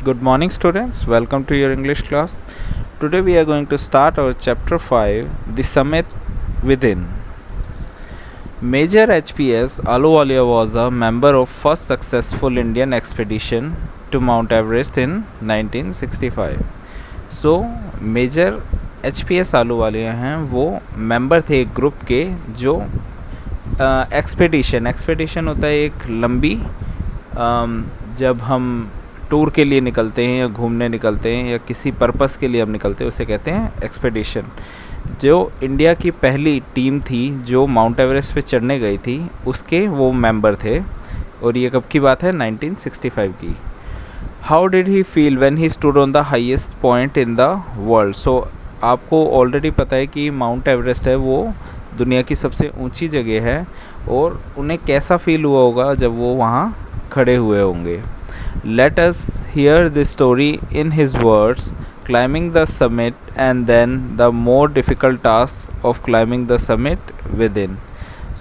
Good morning, students. Welcome to your English class. Today we are going to start our chapter 5, The Summit Within. Major HPS Ahluwalia was a member of first successful Indian expedition to Mount Everest in 1965. So, Major HPS Ahluwalia हैं वो member थे एक group के जो expedition होता है एक लंबी जब हम टूर के लिए निकलते हैं या घूमने निकलते हैं या किसी पर्पस के लिए हम निकलते हैं उसे कहते हैं एक्सपेडिशन। जो इंडिया की पहली टीम थी जो माउंट एवरेस्ट पे चढ़ने गई थी उसके वो मेंबर थे और ये कब की बात है 1965 की। How did he feel when he stood on the highest point in the world. So आपको ऑलरेडी पता है कि माउंट एवरेस्ट है वो दुनिया की सबसे ऊंची जगह है और उन्हें कैसा फील हुआ होगा जब वो वहाँ खड़े हुए होंगे। Let us hear the story in his words, climbing the summit and then the more difficult task of climbing the summit within.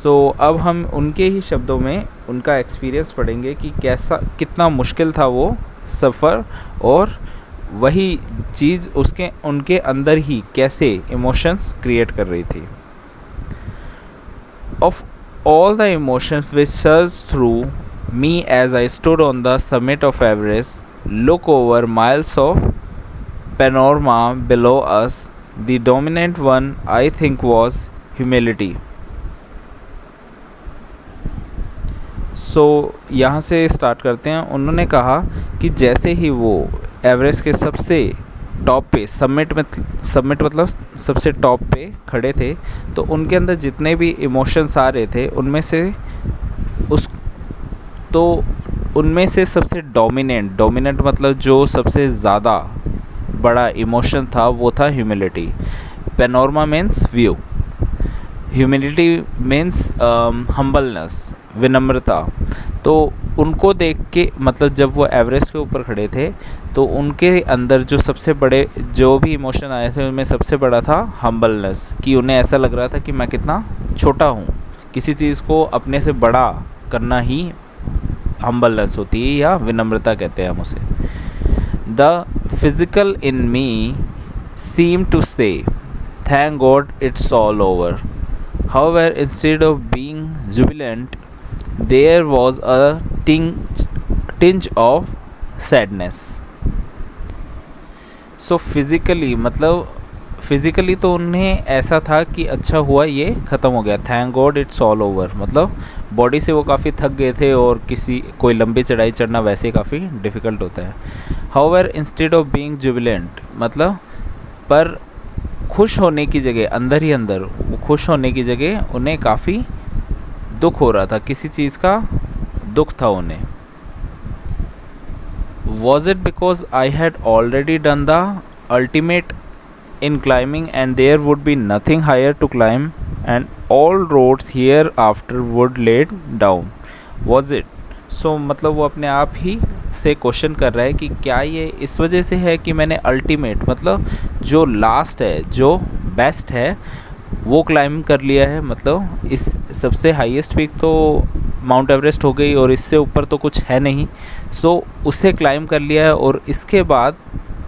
So अब हम उनके ही शब्दों में उनका एक्सपीरियंस पढ़ेंगे कि कैसा कितना मुश्किल था वो सफ़र और वही चीज़ उसके उनके अंदर ही कैसे इमोशंस क्रिएट कर रही थी। Of all the emotions which surged through me as I stood on the summit of Everest, look over miles of panorama below us, the dominant one I think was humility. So यहाँ से start करते हैं। उन्होंने कहा कि जैसे ही वो Everest के सबसे टॉप पे समिट मतलब सबसे टॉप पे खड़े थे तो उनके अंदर जितने भी इमोशंस आ रहे थे उनमें से सबसे डोमिनेंट मतलब जो सबसे ज़्यादा बड़ा इमोशन था वो था humility. Panorama means view, humility means humbleness, विनम्रता। तो उनको देख के मतलब जब वो एवरेस्ट के ऊपर खड़े थे तो उनके अंदर जो सबसे बड़े जो भी इमोशन आए थे उनमें सबसे बड़ा था हम्बलनेस, कि उन्हें ऐसा लग रहा था कि मैं कितना छोटा हूँ। किसी चीज़ को अपने से बड़ा करना ही हम्बलनेस होती है या विनम्रता कहते हैं हम उसे। The physical in me seem to say thank God it's all over, however instead of being jubilant there was a tinge of sadness. So physically तो उन्हें ऐसा था कि अच्छा हुआ ये ख़त्म हो गया, thank God it's all over, मतलब बॉडी से वो काफ़ी थक गए थे और कोई लंबी चढ़ाई चढ़ना वैसे ही काफ़ी डिफ़िकल्ट होता है। However instead of being Jubilant मतलब पर खुश होने की जगह अंदर ही अंदर वो खुश होने की जगह उन्हें काफ़ी दुख हो रहा था, किसी चीज़ का दुख था उन्हें। Was it because I had already done the ultimate in climbing and there would be nothing higher to climb and all roads hereafter would laid down? Was it? So मतलब वो अपने आप ही से क्वेश्चन कर रहा है कि क्या ये इस वजह से है कि मैंने अल्टीमेट मतलब जो लास्ट है जो बेस्ट है वो क्लाइंब कर लिया है, मतलब इस सबसे हाईएस्ट पीक तो माउंट एवरेस्ट हो गई और इससे ऊपर तो कुछ है नहीं। सो उसे क्लाइंब कर लिया है और इसके बाद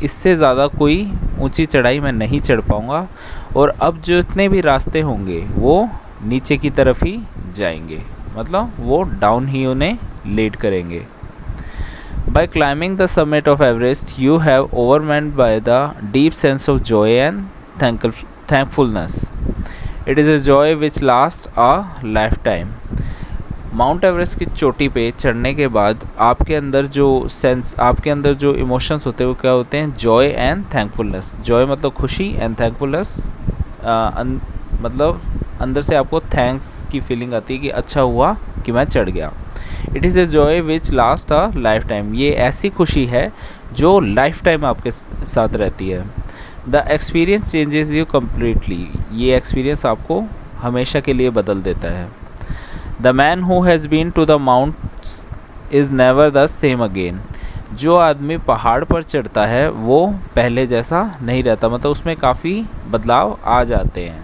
इससे ज़्यादा कोई ऊंची चढ़ाई मैं नहीं चढ़ पाऊँगा और अब जो जितने भी रास्ते होंगे वो नीचे की तरफ ही जाएंगे, मतलब वो डाउन ही उन्हें लीड करेंगे। By climbing the summit of Everest, you have overwhelmed by the deep sense of joy and thankfulness. It is a joy which lasts a lifetime. Mount Everest की चोटी पे चढ़ने के बाद आपके अंदर जो इमोशंस होते हैं वो क्या होते हैं, जॉय एंड थैंकफुलनेस। जॉय मतलब खुशी एंड थैंकफुलनेस मतलब अंदर से आपको थैंक्स की फीलिंग आती है कि अच्छा हुआ कि मैं चढ़ गया। It is a joy which last a life time, ये ऐसी खुशी है जो लाइफ टाइम आपके साथ रहती है। The experience changes you completely, ये एक्सपीरियंस आपको हमेशा के लिए बदल देता है। The man who has been to the mounts is never the same again, जो आदमी पहाड़ पर चढ़ता है वो पहले जैसा नहीं रहता, मतलब उसमें काफ़ी बदलाव आ जाते हैं।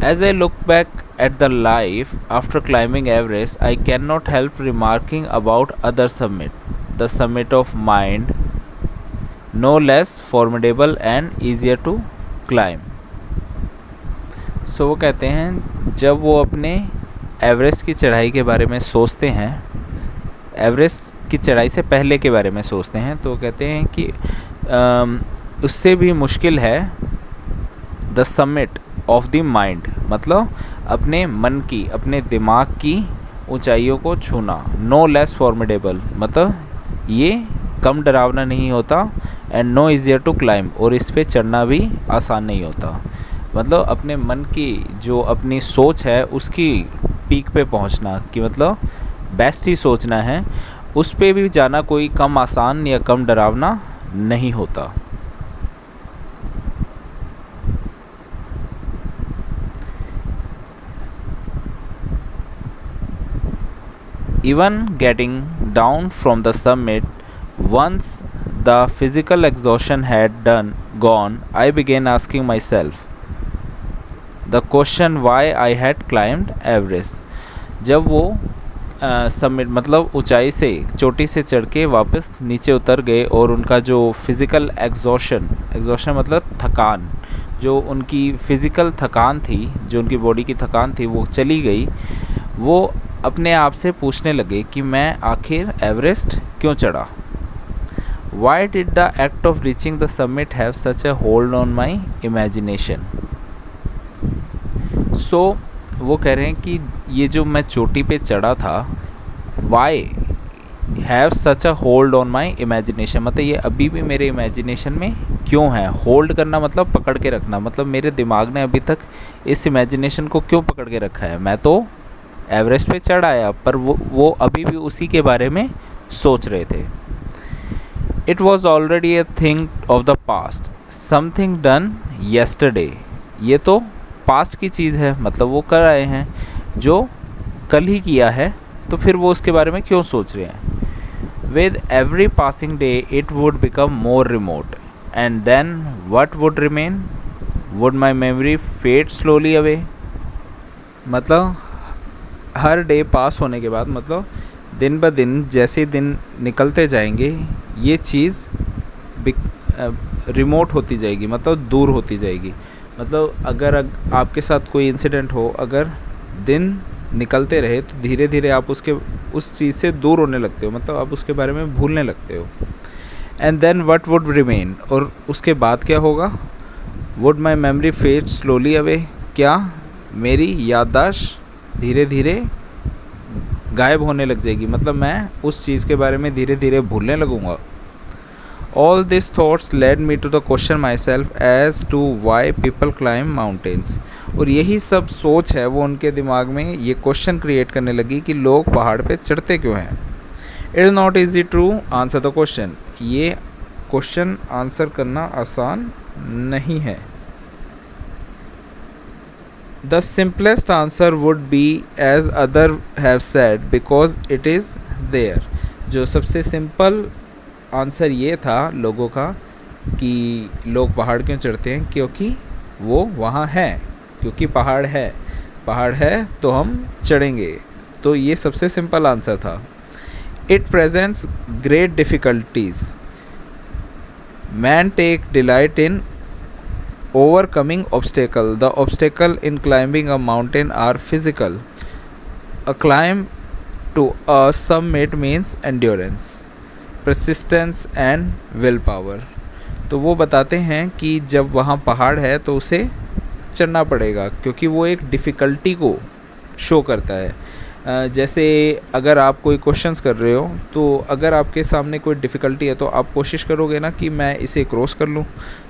As I look back at the life after climbing Everest, I cannot help remarking about other summit the summit of mind no less formidable and easier to climb. So वो कहते हैं जब वो अपने एवरेस्ट की चढ़ाई के बारे में सोचते हैं, एवरेस्ट की चढ़ाई से पहले के बारे में सोचते हैं, तो कहते हैं कि उससे भी मुश्किल है the summit of the mind, मतलब अपने मन की, अपने दिमाग की ऊंचाइयों को छूना। नो लेस फॉर्मिडेबल मतलब ये कम डरावना नहीं होता, and no easier to climb, और इस पे चढ़ना भी आसान नहीं होता। मतलब अपने मन की जो अपनी सोच है उसकी पीक पे पहुंचना, कि मतलब बेस्ट ही सोचना है, उस पे भी जाना कोई कम आसान या कम डरावना नहीं होता। Even getting down from the summit, once the physical exhaustion had gone, I began asking myself the question why I had climbed Everest. जब वो समिट मतलब ऊंचाई से, चोटी से चढ़ के वापस नीचे उतर गए और उनका जो फिज़िकल एग्जॉशन मतलब थकान, जो उनकी फ़िज़िकल थकान थी, जो उनकी बॉडी की थकान थी वो चली गई, वो अपने आप से पूछने लगे कि मैं आखिर एवरेस्ट क्यों चढ़ा। Why did the act of reaching the summit have such a hold on my imagination? So वो कह रहे हैं कि ये जो मैं चोटी पे चढ़ा था, why have such a hold on my imagination, मतलब ये अभी भी मेरे इमेजिनेशन में क्यों है। होल्ड करना मतलब पकड़ के रखना, मतलब मेरे दिमाग ने अभी तक इस इमेजिनेशन को क्यों पकड़ के रखा है। मैं तो एवरेस्ट पे चढ़ आया, पर वो अभी भी उसी के बारे में सोच रहे थे। It was already a thing of the past, something done yesterday. ये तो पास्ट की चीज़ है, मतलब वो कर आए हैं जो कल ही किया है, तो फिर वो उसके बारे में क्यों सोच रहे हैं। With every passing day it would become more remote, and then what would remain, would my memory fade slowly away. मतलब हर डे पास होने के बाद, मतलब दिन ब दिन जैसे दिन निकलते जाएंगे, ये चीज़ रिमोट होती जाएगी, मतलब दूर होती जाएगी। मतलब अगर आपके साथ कोई इंसिडेंट हो, अगर दिन निकलते रहे तो धीरे धीरे आप उस चीज़ से दूर होने लगते हो, मतलब आप उसके बारे में भूलने लगते हो। And then what would remain, और उसके बाद क्या होगा। Would my memory fade slowly away, क्या मेरी याददाश्त धीरे धीरे गायब होने लग जाएगी, मतलब मैं उस चीज़ के बारे में धीरे धीरे भूलने लगूंगा। All this thoughts led me to the question myself as to why people climb mountains. और यही सब सोच है वो उनके दिमाग में ये क्वेश्चन क्रिएट करने लगी कि लोग पहाड़ पे चढ़ते क्यों हैं। It is not easy to answer the question, ये क्वेश्चन आंसर करना आसान नहीं है। The simplest answer would be as other have said because it is there। जो सबसे सिंपल आंसर ये था लोगों का कि लोग पहाड़ क्यों चढ़ते हैं, क्योंकि वो वहाँ है, क्योंकि पहाड़ है तो हम चढ़ेंगे। तो ये सबसे सिंपल आंसर था। It presents great difficulties, man take delight in overcoming obstacle, the obstacle in climbing a mountain are physical, a climb to a summit means endurance, persistence and willpower। तो वो बताते हैं कि जब वहाँ पहाड़ है तो उसे चढ़ना पड़ेगा, क्योंकि वो एक डिफ़िकल्टी को शो करता है। जैसे अगर आप कोई क्वेश्चंस कर रहे हो, तो अगर आपके सामने कोई डिफ़िकल्टी है तो आप कोशिश करोगे ना कि मैं इसे क्रॉस कर लूँ।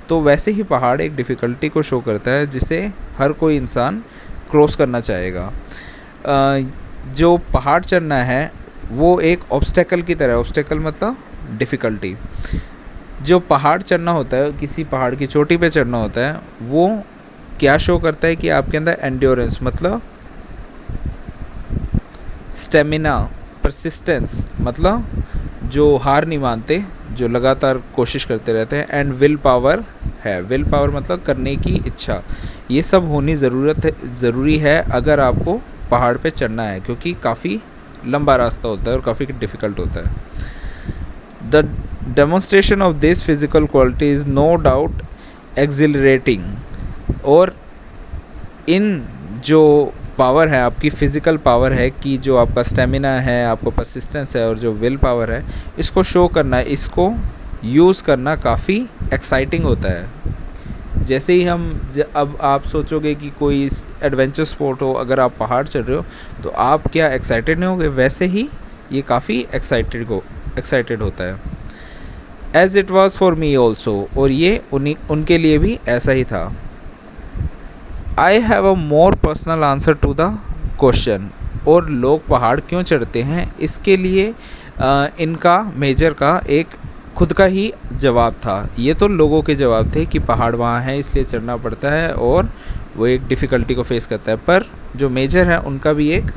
तो वैसे ही पहाड़ एक डिफ़िकल्टी को शो करता है जिसे हर कोई इंसान क्रॉस करना चाहेगा। जो पहाड़ चढ़ना है वो एक ऑब्स्टेकल की तरह है। ऑब्स्टेकल मतलब डिफ़िकल्टी। जो पहाड़ चढ़ना होता है, किसी पहाड़ की चोटी पे चढ़ना होता है, वो क्या शो करता है कि आपके अंदर एंड्योरेंस मतलब स्टेमिना, परसिस्टेंस मतलब जो हार नहीं मानते, जो लगातार कोशिश करते रहते हैं, एंड विल पावर है। विल पावर मतलब करने की इच्छा। ये सब होनी ज़रूरी है अगर आपको पहाड़ पे चढ़ना है, क्योंकि काफ़ी लंबा रास्ता होता है और काफ़ी डिफ़िकल्ट होता है। The demonstration of this physical quality is no doubt accelerating. और इन जो पावर है, आपकी फ़िज़िकल पावर है कि जो आपका स्टेमिना है, आपको परसिस्टेंस है और जो विल पावर है, इसको शो करना, इसको यूज़ करना काफ़ी एक्साइटिंग होता है। जैसे ही हम अब आप सोचोगे कि कोई एडवेंचर स्पोर्ट हो, अगर आप पहाड़ चढ़ रहे हो तो आप क्या एक्साइटेड नहीं होगे, वैसे ही ये काफ़ी एक्साइटेड होता है। As it was for me also, और ये उनके लिए भी ऐसा ही था। I have a more personal answer to the question. और लोग पहाड़ क्यों चढ़ते हैं, इसके लिए इनका मेजर का एक खुद का ही जवाब था। ये तो लोगों के जवाब थे कि पहाड़ वहाँ है इसलिए चढ़ना पड़ता है और वो एक डिफ़िकल्टी को फेस करता है, पर जो मेजर है उनका भी एक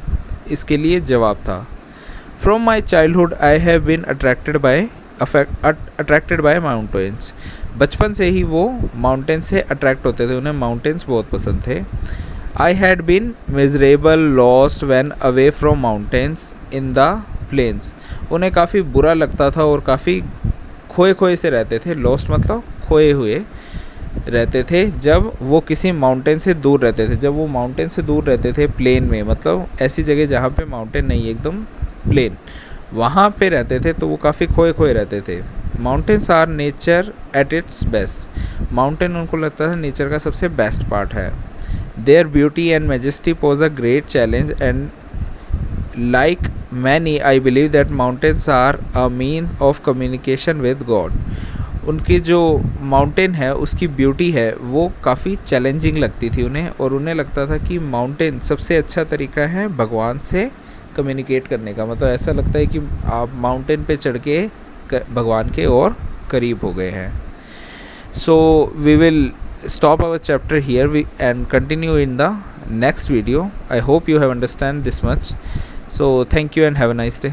इसके लिए जवाब था। From my childhood I have been attracted by mountains. बचपन से ही वो माउंटेन से अट्रैक्ट होते थे, उन्हें माउंटेन्स बहुत पसंद थे। I had been miserable lost when away from mountains in the plains. उन्हें काफ़ी बुरा लगता था और काफ़ी खोए खोए से रहते थे। लॉस्ट मतलब खोए हुए रहते थे जब वो किसी माउंटेन से दूर रहते थे। जब वो माउंटेन से दूर रहते थे प्लेन में, मतलब ऐसी जगह जहाँ पे माउंटेन नहीं है, एकदम प्लेन, वहाँ पे रहते थे तो वो काफ़ी खोए खोए रहते थे। Mountains are nature at its best. Mountain उनको लगता था नेचर का सबसे बेस्ट पार्ट है। Their beauty and majesty pose a great challenge and like many I believe that mountains are a mean of communication with God. उनकी जो mountain है उसकी ब्यूटी है वो काफ़ी चैलेंजिंग लगती थी उन्हें, और उन्हें लगता था कि माउंटेन सबसे अच्छा तरीका है भगवान से कम्युनिकेट करने का। मतलब ऐसा लगता है कि आप माउंटेन पे चढ़ के भगवान के और करीब हो गए हैं। So we will stop our chapter here and continue in the next video. I hope you have understand this much. So thank you and have a nice day.